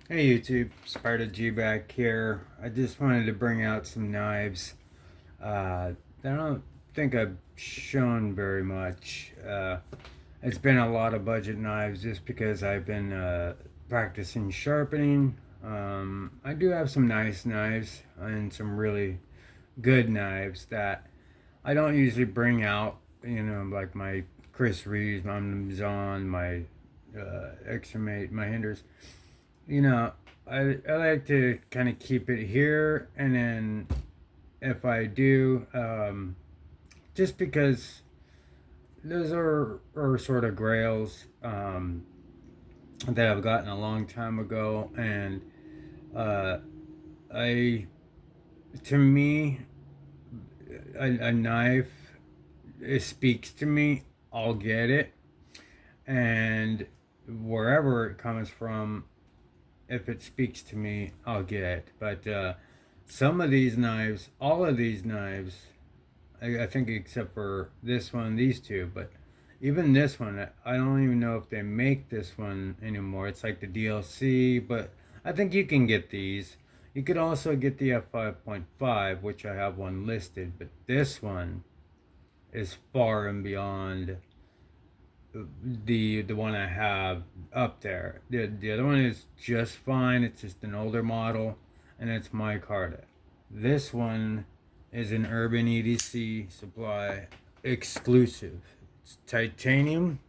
Hey YouTube, Sparta G back here. I just wanted to bring out some knives that I don't think I've shown very much. It's been a lot of budget knives just because I've been practicing sharpening. I do have some nice knives and some really good knives that I don't usually bring out, like my Chris Reeves, my Zon, my Extremate, my Hinders. You know, I like to kind of keep it here, and then if I do, just because those are sort of grails that I've gotten a long time ago, and uh, I to me a knife, it speaks to me. I'll get it, and wherever it comes from, if it speaks to me, I'll get it. But some of these knives, all of these knives, I think except for this one, these two, but even this one, I don't even know if they make this one anymore. It's like the DLC, but I think you can get these. You could also get the F5.5, which I have one listed, but this one is far and beyond the one I have up there. The other one is just fine. It's just an older model, and it's micarta. This one is an Urban EDC Supply exclusive. It's titanium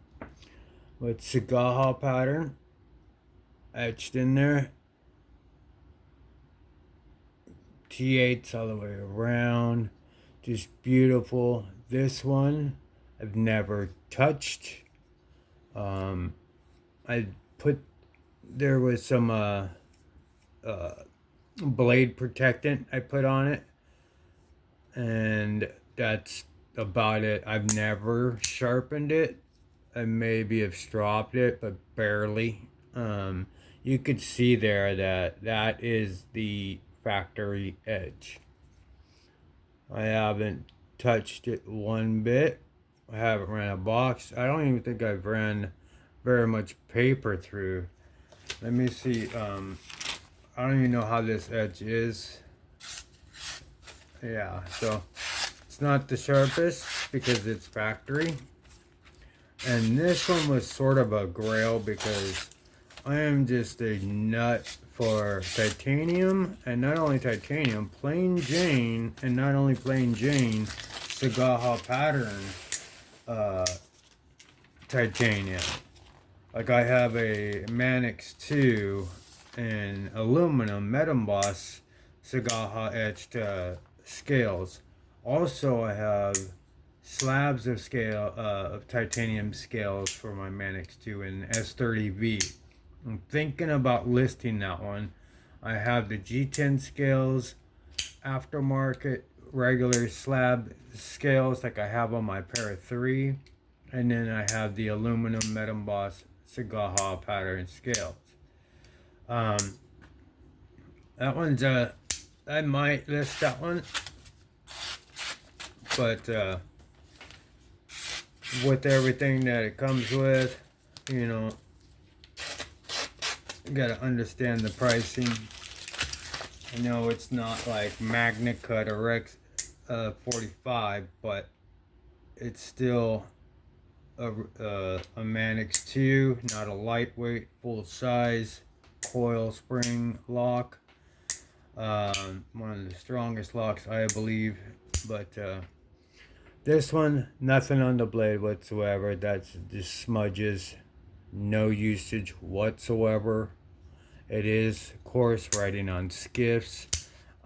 with Sagaha pattern etched in there. T8s all the way around. Just beautiful. This one I've never touched. Um, I put there was some uh, blade protectant I put on it, and that's about it. I've never sharpened it. I maybe have stropped it, but barely. Um, you could see there that that is the factory edge. I haven't touched it one bit. I haven't ran a box. I don't even think I've ran very much paper through. Let me see. I don't even know how this edge is. Yeah, so it's not the sharpest because it's factory. And this one was sort of a grail because I am just a nut for titanium, and not only titanium, plain Jane, and not only plain Jane, Sagaha pattern uh, titanium. Like I have a Manix 2 in aluminum metamboss Sagaha etched scales. Also, I have slabs of of titanium scales for my Manix 2 in S30V. I'm thinking about listing that one. I have the G10 scales, aftermarket regular slab scales like I have on my Para 3, and then I have the aluminum metamboss Sagaha pattern scales. Um, that one's I might list that one, but with everything that it comes with, you know, you gotta understand the pricing. I know it's not like Magna Cut or Rex 45, but it's still a Manix 2, not a lightweight, full size coil spring lock. One of the strongest locks, I believe. But this one, nothing on the blade whatsoever. That's just smudges, no usage whatsoever. It is coarse writing on skiffs.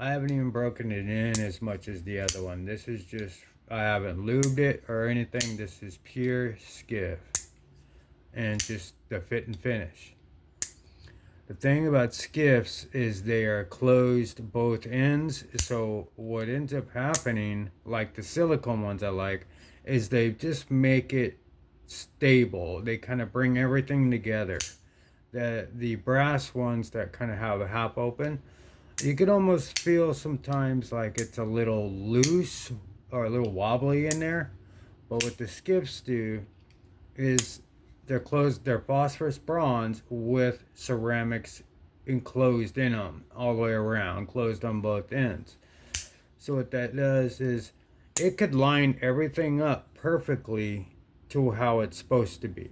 I haven't even broken it in as much as the other one. This is just, I haven't lubed it or anything. This is pure skiff and just the fit and finish. The thing about skiffs is they are closed both ends. So what ends up happening, like the silicone ones I like, is they just make it stable. They kind of bring everything together. The brass ones that kind of have a half open, you could almost feel sometimes like it's a little loose or a little wobbly in there. But what the skiffs do is they're phosphorus bronze with ceramics enclosed in them all the way around, closed on both ends. So what that does is it could line everything up perfectly to how it's supposed to be,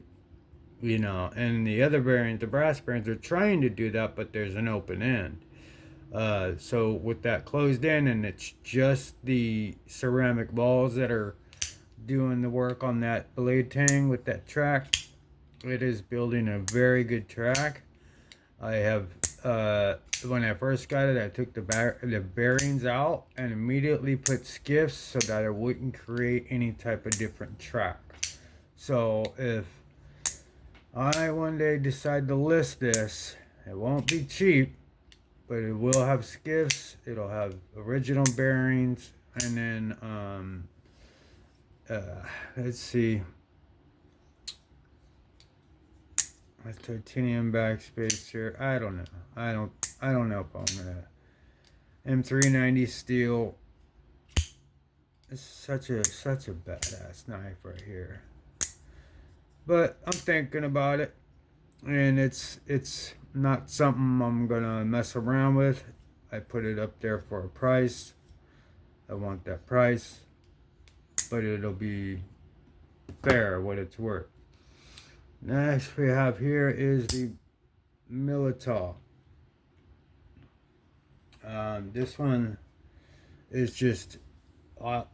you know. And the other bearings, the brass bearings, are trying to do that, but there's an open end. So with that closed in, and it's just the ceramic balls that are doing the work on that blade tang with that track, it is building a very good track. I have, when I first got it, I took the bearings out and immediately put skiffs so that it wouldn't create any type of different track. So if I one day decide to list this, it won't be cheap, but it will have skiffs, it'll have original bearings, and then, let's see, my titanium backspacer. I don't know. I don't know if I'm gonna. M390 steel. It's such a badass knife right here. But I'm thinking about it, and it's not something I'm gonna mess around with. I put it up there for a price. I want that price, but it'll be fair what it's worth. Next we have here is the Militao. This one is just, I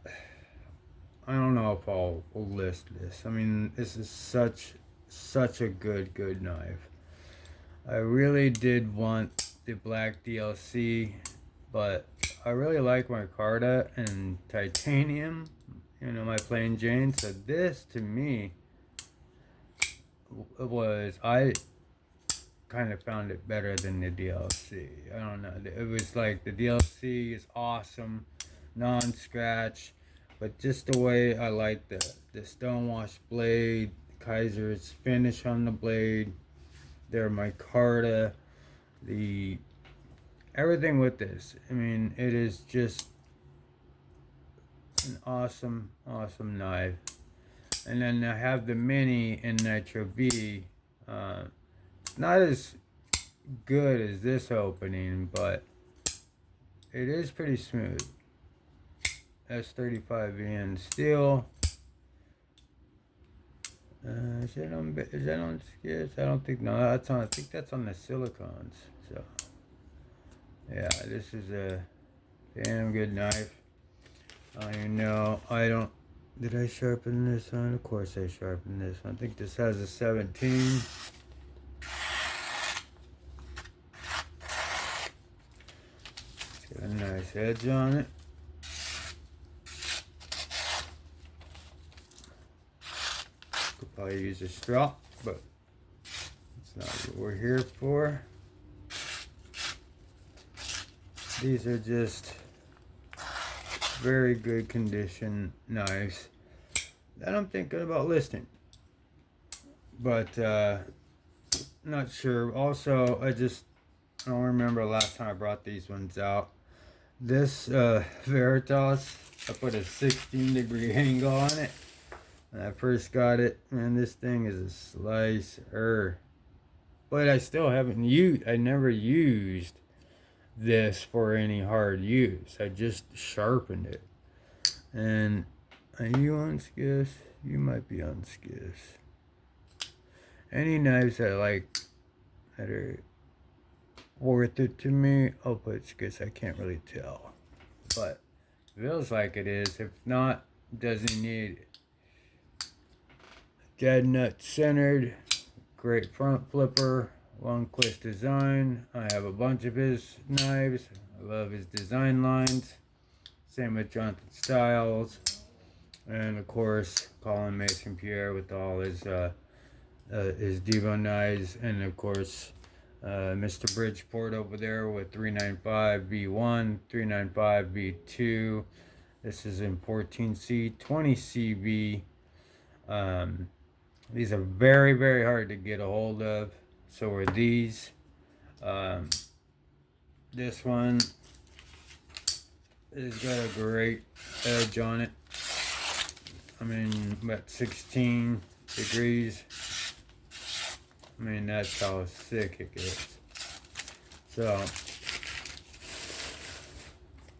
don't know if I'll list this. I mean, this is such a good knife. I really did want the black DLC, but I really like my Carta and titanium, you know, my plain Jane. So this to me was, I kind of found it better than the DLC. I don't know. It was like the DLC is awesome, non-scratch, but just the way I like the stonewash blade, Kaiser's finish on the blade, their micarta, the everything with this. I mean, it is just an awesome knife. And then I have the mini in Nitro V. Not as good as this opening, but it is pretty smooth. S35VN steel. Is that on skids? I don't think, no, that's on, I think that's on the silicons. So yeah, this is a damn good knife. I know, I don't, did I sharpen this one? Of course I sharpened this one. I think this has a 17. It's got a nice edge on it. Could probably use a strop, but it's not what we're here for. These are just very good condition knives that I'm thinking about listing, but not sure. Also, I don't remember last time I brought these ones out. This Veritas, I put a 16-degree angle on it when I first got it. Man, this thing is a slicer, but I still haven't used, I never used this for any hard use. I just sharpened it. And are you on skiffs? You might be on skiffs. Any knives that I like that are worth it to me, I'll put skiffs. I can't really tell, but feels like it is. If not, doesn't need it. Dead nut centered, great front flipper, Lundquist design. I have a bunch of his knives. I love his design lines. Same with Jonathan Styles, and of course Colin Mason Pierre with all his Devo knives, and of course Mr. Bridgeport over there with 395 V1, 395 V2. This is in 14C, 20 CV. These are very hard to get a hold of. So are these. This one has got a great edge on it. I mean, about 16 degrees. I mean, that's how sick it gets. So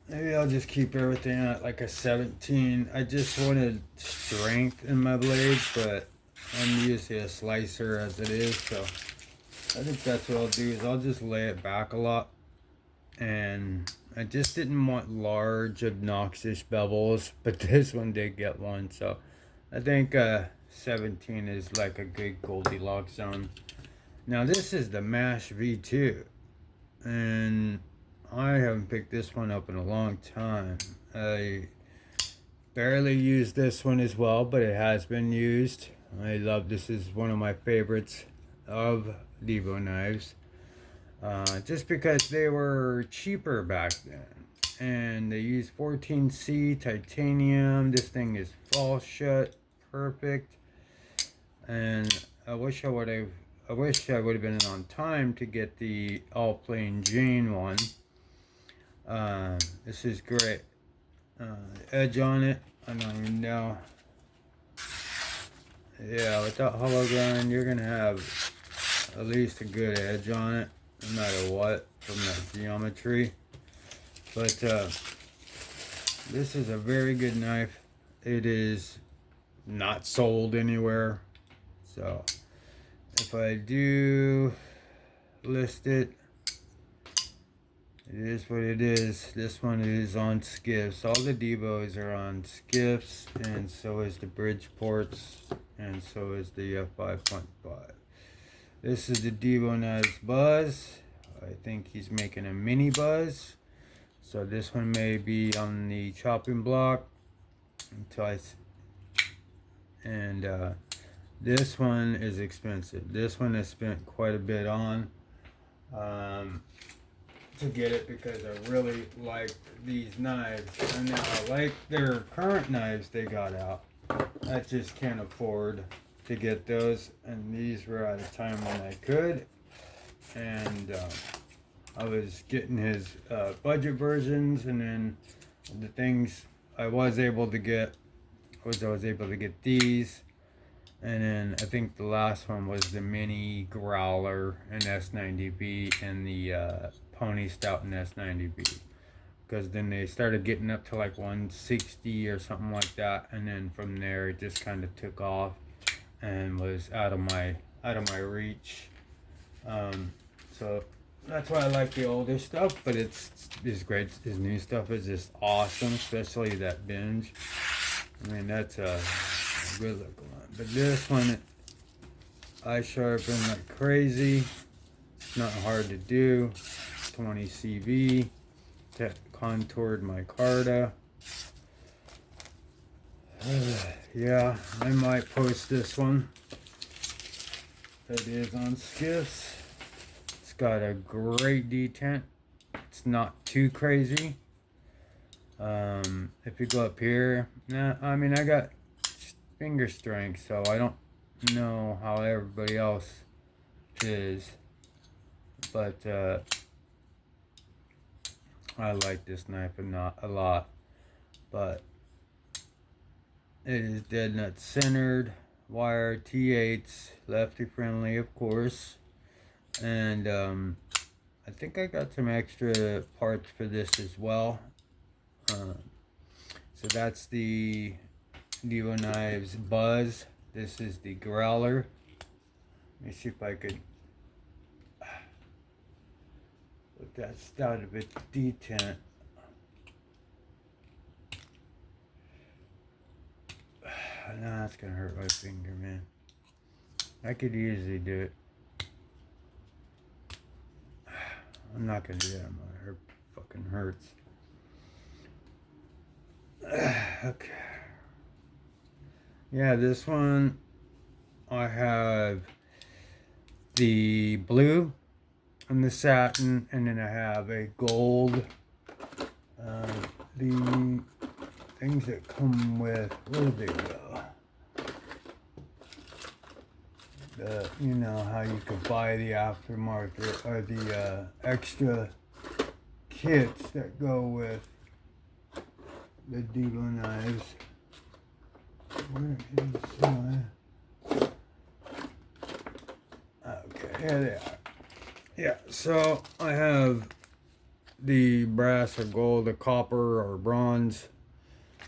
maybe I'll just keep everything at like a 17. I just wanted strength in my blades, but I'm usually a slicer as it is, so I think that's what I'll do is I'll just lay it back a lot. And I just didn't want large obnoxious bevels, but this one did get one, so I think 17 is like a good Goldilocks zone. Now this is the MASH V2, and I haven't picked this one up in a long time. I barely used this one as well, but it has been used. I love this. Is one of my favorites of Devo knives. Just because they were cheaper back then. And they use 14C titanium. This thing is fall shut, perfect. And I wish I would have been on time to get the all plain Jane one. This is great. Edge on it, I don't even know. Yeah, without hollow grind, you're gonna have at least a good edge on it, no matter what, from that geometry. But this is a very good knife. It is not sold anywhere, so if I do list it, it is what it is. This one is on skiffs. All the Devos are on skiffs, and so is the Bridgeports, and so is the F5.5. This is the Devo Knives Buzz. I think he's making a mini Buzz. So this one may be on the chopping block until this one is expensive. This one I spent quite a bit on to get it because I really like these knives. And now I like their current knives they got out. I just can't afford to get those, and these were at a time when I could. And I was getting his budget versions, and then the things I was able to get was I was able to get these, and then I think the last one was the mini growler in S90B and the pony stout in S90B, because then they started getting up to like 160 or something like that, and then from there it just kind of took off and was out of my reach. So that's why I like the older stuff, but it's great. His new stuff is just awesome, especially that Binge. I mean, that's a good looking one. But this one, I sharpen like crazy. It's not hard to do. 20 CV. Contoured micarta. Yeah, I might post this one. It is on skiffs. It's got a great detent. It's not too crazy. If you go up here, I mean, I got finger strength, so I don't know how everybody else is, but I like this knife a lot. But it is dead nut centered, wire T8s, lefty friendly, of course. And I think I got some extra parts for this as well. So that's the Devo Knives Buzz. This is the growler. Let me see if I could put that stout of its detent. No, that's gonna hurt my finger, man. I could easily do it. I'm not gonna do that. It fucking hurts. Okay. Yeah, this one I have the blue and the satin, and then I have a gold. The things that come with, where did they go? You know how you could buy the aftermarket or the extra kits that go with the Devo knives. Where is my... Okay, here they are. Yeah, so I have the brass or gold or copper or bronze,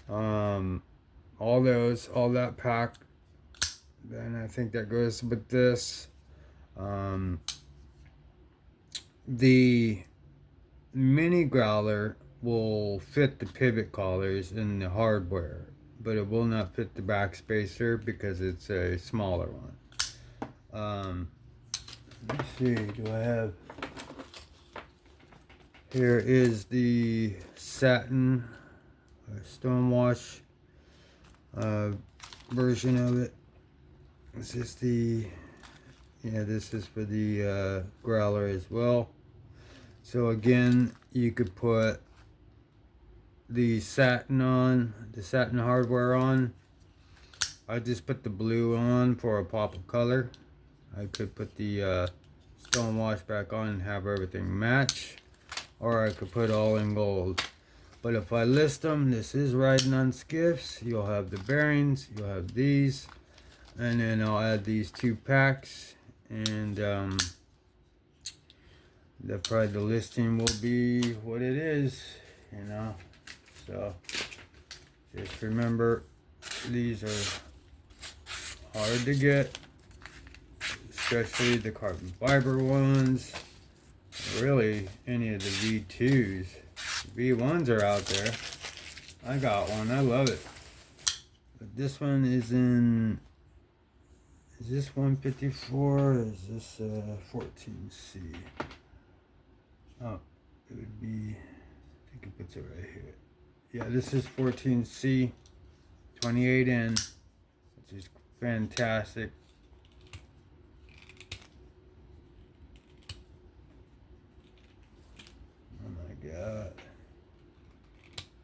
um, all those, all that pack. Then I think that goes with this. Um, the mini growler will fit the pivot collars in the hardware, but it will not fit the backspacer because it's a smaller one. Let's see, do I have... Here is the satin stonewash version of it. This is the... Yeah, this is for the growler as well. So again, you could put the satin on, the satin hardware on. I just put the blue on for a pop of color. I could put the stonewash back on and have everything match, or I could put all in gold. But if I list them, this is riding on skiffs. You'll have the bearings, you'll have these, and then I'll add these 2 packs, and probably the listing will be what it is, you know. So just remember, these are hard to get, especially the carbon fiber ones. Really, any of the V2s. V1s are out there. I got one, I love it. But this one is in... Is this 154 or is this 14C? Oh, it would be... I think it puts it right here. Yeah, this is 14C, 28N, which is fantastic. Oh my god.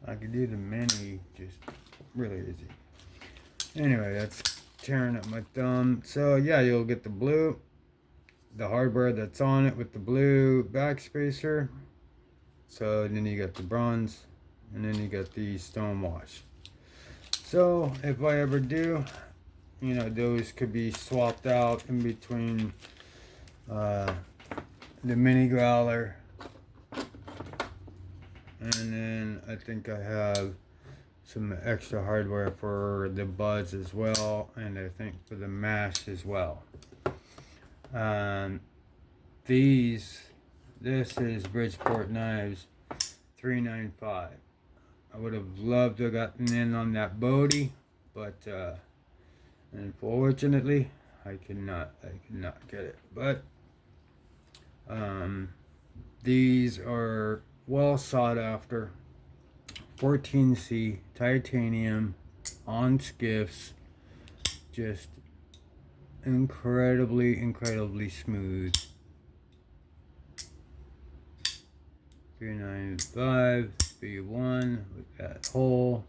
I could do the mini just really easy. Anyway, that's tearing up my thumb. So yeah, you'll get the blue, the hardware that's on it with the blue backspacer. So then you got the bronze, and then you got the stonewash. So if I ever do, you know, those could be swapped out in between the mini growler, and then I think I have some extra hardware for the buds as well, and I think for the mash as well. This is Bridgeport Knives 395. I would have loved to have gotten in on that Bodie, but unfortunately I cannot get it. But these are well sought after. 14C titanium on skiffs, just incredibly smooth. 395 B1 with that hole.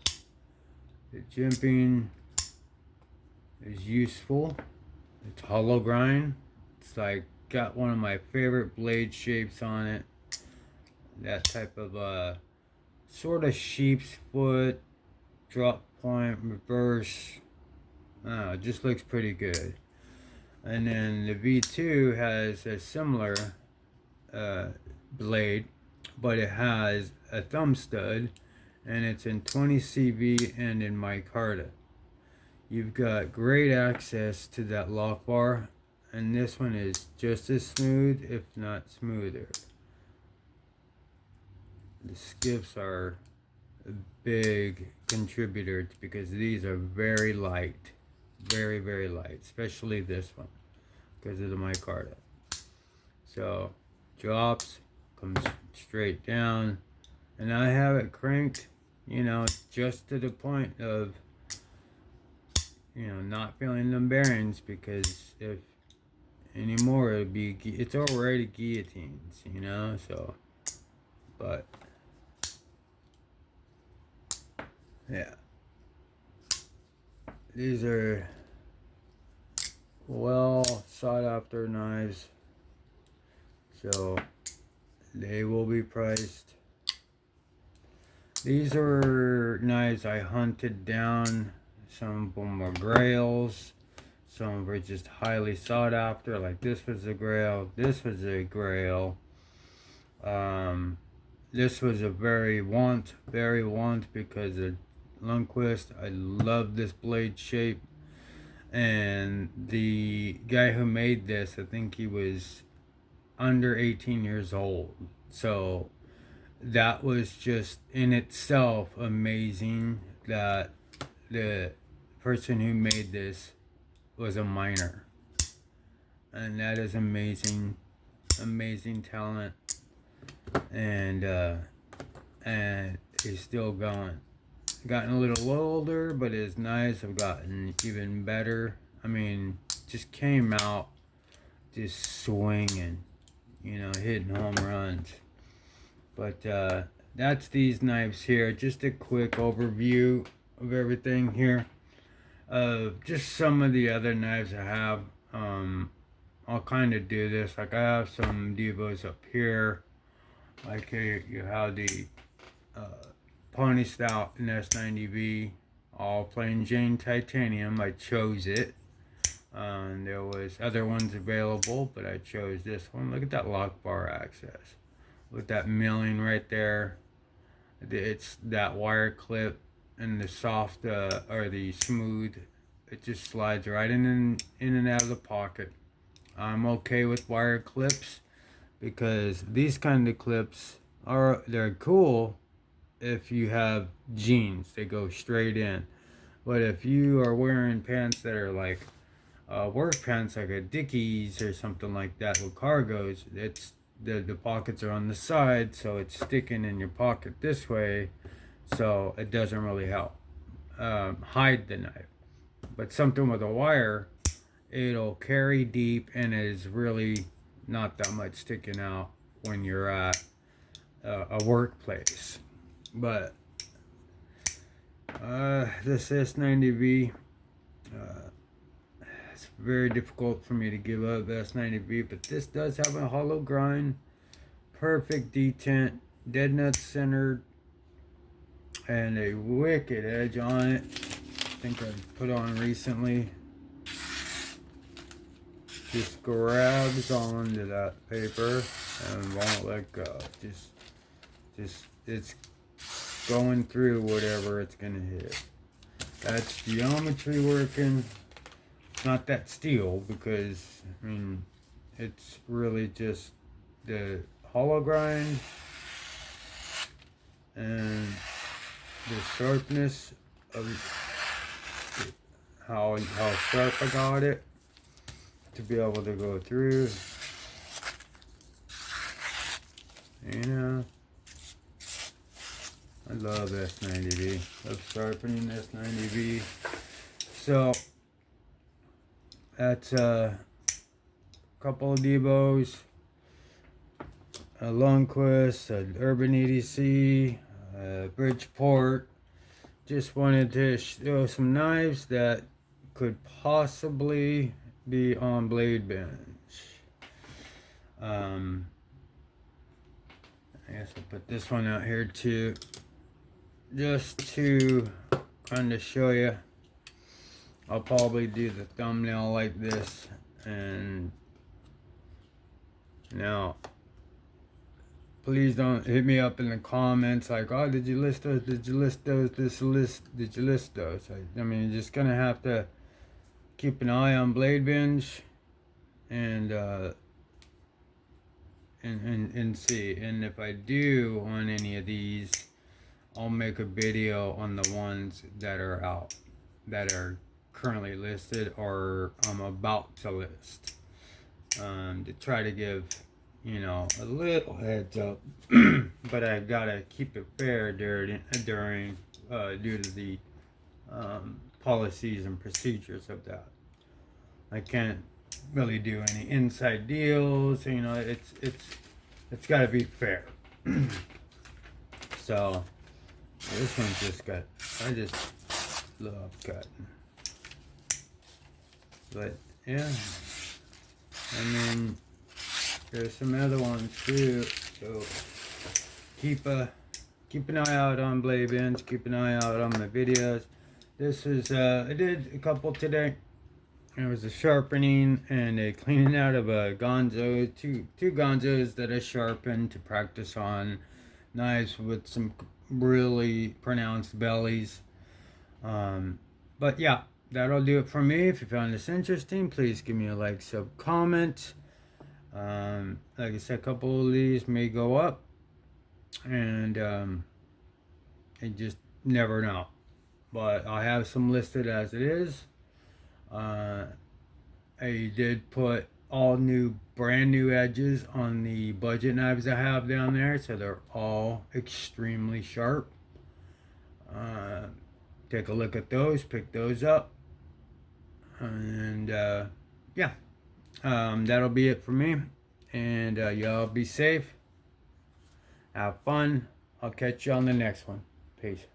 The jimping is useful. It's hollow grind. It's like got one of my favorite blade shapes on it. That type of sort of sheep's foot, drop point, reverse. It just looks pretty good. And then the V2 has a similar blade, but it has a thumb stud, and it's in 20 CV and in micarta. You've got great access to that lock bar, and this one is just as smooth, if not smoother. The skiffs are a big contributor because these are very light, very light, especially this one because of the micarta. So drops, comes straight down, and I have it cranked, you know, just to the point of, you know, not feeling them bearings, because if anymore it'd be, it's already guillotines, you know. So but yeah, these are well sought after knives, so they will be priced. These are knives I hunted down. Some of them are grails, Some of them are just highly sought after. Like this was a grail. This was a grail. Um, this was a very want because of Lundquist. I love this blade shape. And the guy who made this, I think he was under 18 years old. So that was just in itself amazing that the person who made this was a minor. And that is amazing, amazing talent. And he's still going. Gotten a little older, but his knives have gotten even better. I mean, just came out just swinging, hitting home runs. But that's these knives here. Just a quick overview of everything here. Just some of the other knives I have. I'll kind of do this. Like I have some Devos up here. Like here you have the Pony Stout in S90V, all plain Jane titanium. I chose it. There was other ones available, but I chose this one. Look at that lock bar access. With that milling right there. It's that wire clip and the soft or the smooth. It just slides right in and out of the pocket. I'm okay with wire clips because these kind of clips they're cool if you have jeans. They go straight in. But if you are wearing pants that are like work pants, like a Dickies or something like that with cargos, it's the pockets are on the side, so it's sticking in your pocket this way, so it doesn't really help hide the knife. But something with a wire, it'll carry deep and is really not that much sticking out when you're at a workplace. But this S90V, it's very difficult for me to give up S90V, but this does have a hollow grind, perfect detent, dead nut centered, and a wicked edge on it. I think I put on recently. Just grabs onto that paper and won't let go. Just it's going through whatever it's gonna hit. That's geometry working. It's not that steel because I mean it's really just the hollow grind and the sharpness of how sharp I got it to be able to go through. I love S90V. Love sharpening S90V. So that's a couple of Devos, a Lundquist, an Urban EDC, Bridgeport. Just wanted to show some knives that could possibly be on Bladebinge. I guess I'll put this one out here too, just to kind of show you. I'll probably do the thumbnail like this, and now please don't hit me up in the comments like, oh, did you list those? Did you list those? Did you list those? I mean, you're just gonna have to keep an eye on Bladebinge and see. And if I do on any of these, I'll make a video on the ones that are out, that are currently listed or I'm about to list, to try to give a little heads up. But I gotta keep it fair during due to the policies and procedures of that. I can't really do any inside deals. It's got to be fair. So this one's just got. I just love cutting. But yeah, I mean, there's some other ones too. So keep an eye out on Bladebinge. Keep an eye out on my videos. This is I did a couple today. It was a sharpening and a cleaning out of a gonzo, two gonzos that I sharpened to practice on knives with some really pronounced bellies. But yeah, that'll do it for me. If you found this interesting, please give me a like, sub, comment. Like I said, a couple of these may go up, and you just never know. But I have some listed as it is. Uh, I did put all new, brand new edges on the budget knives I have down there, so they're all extremely sharp. Uh, Take a look at those, pick those up, and yeah, that'll be it for me. And y'all be safe, have fun. I'll catch you on the next one. Peace.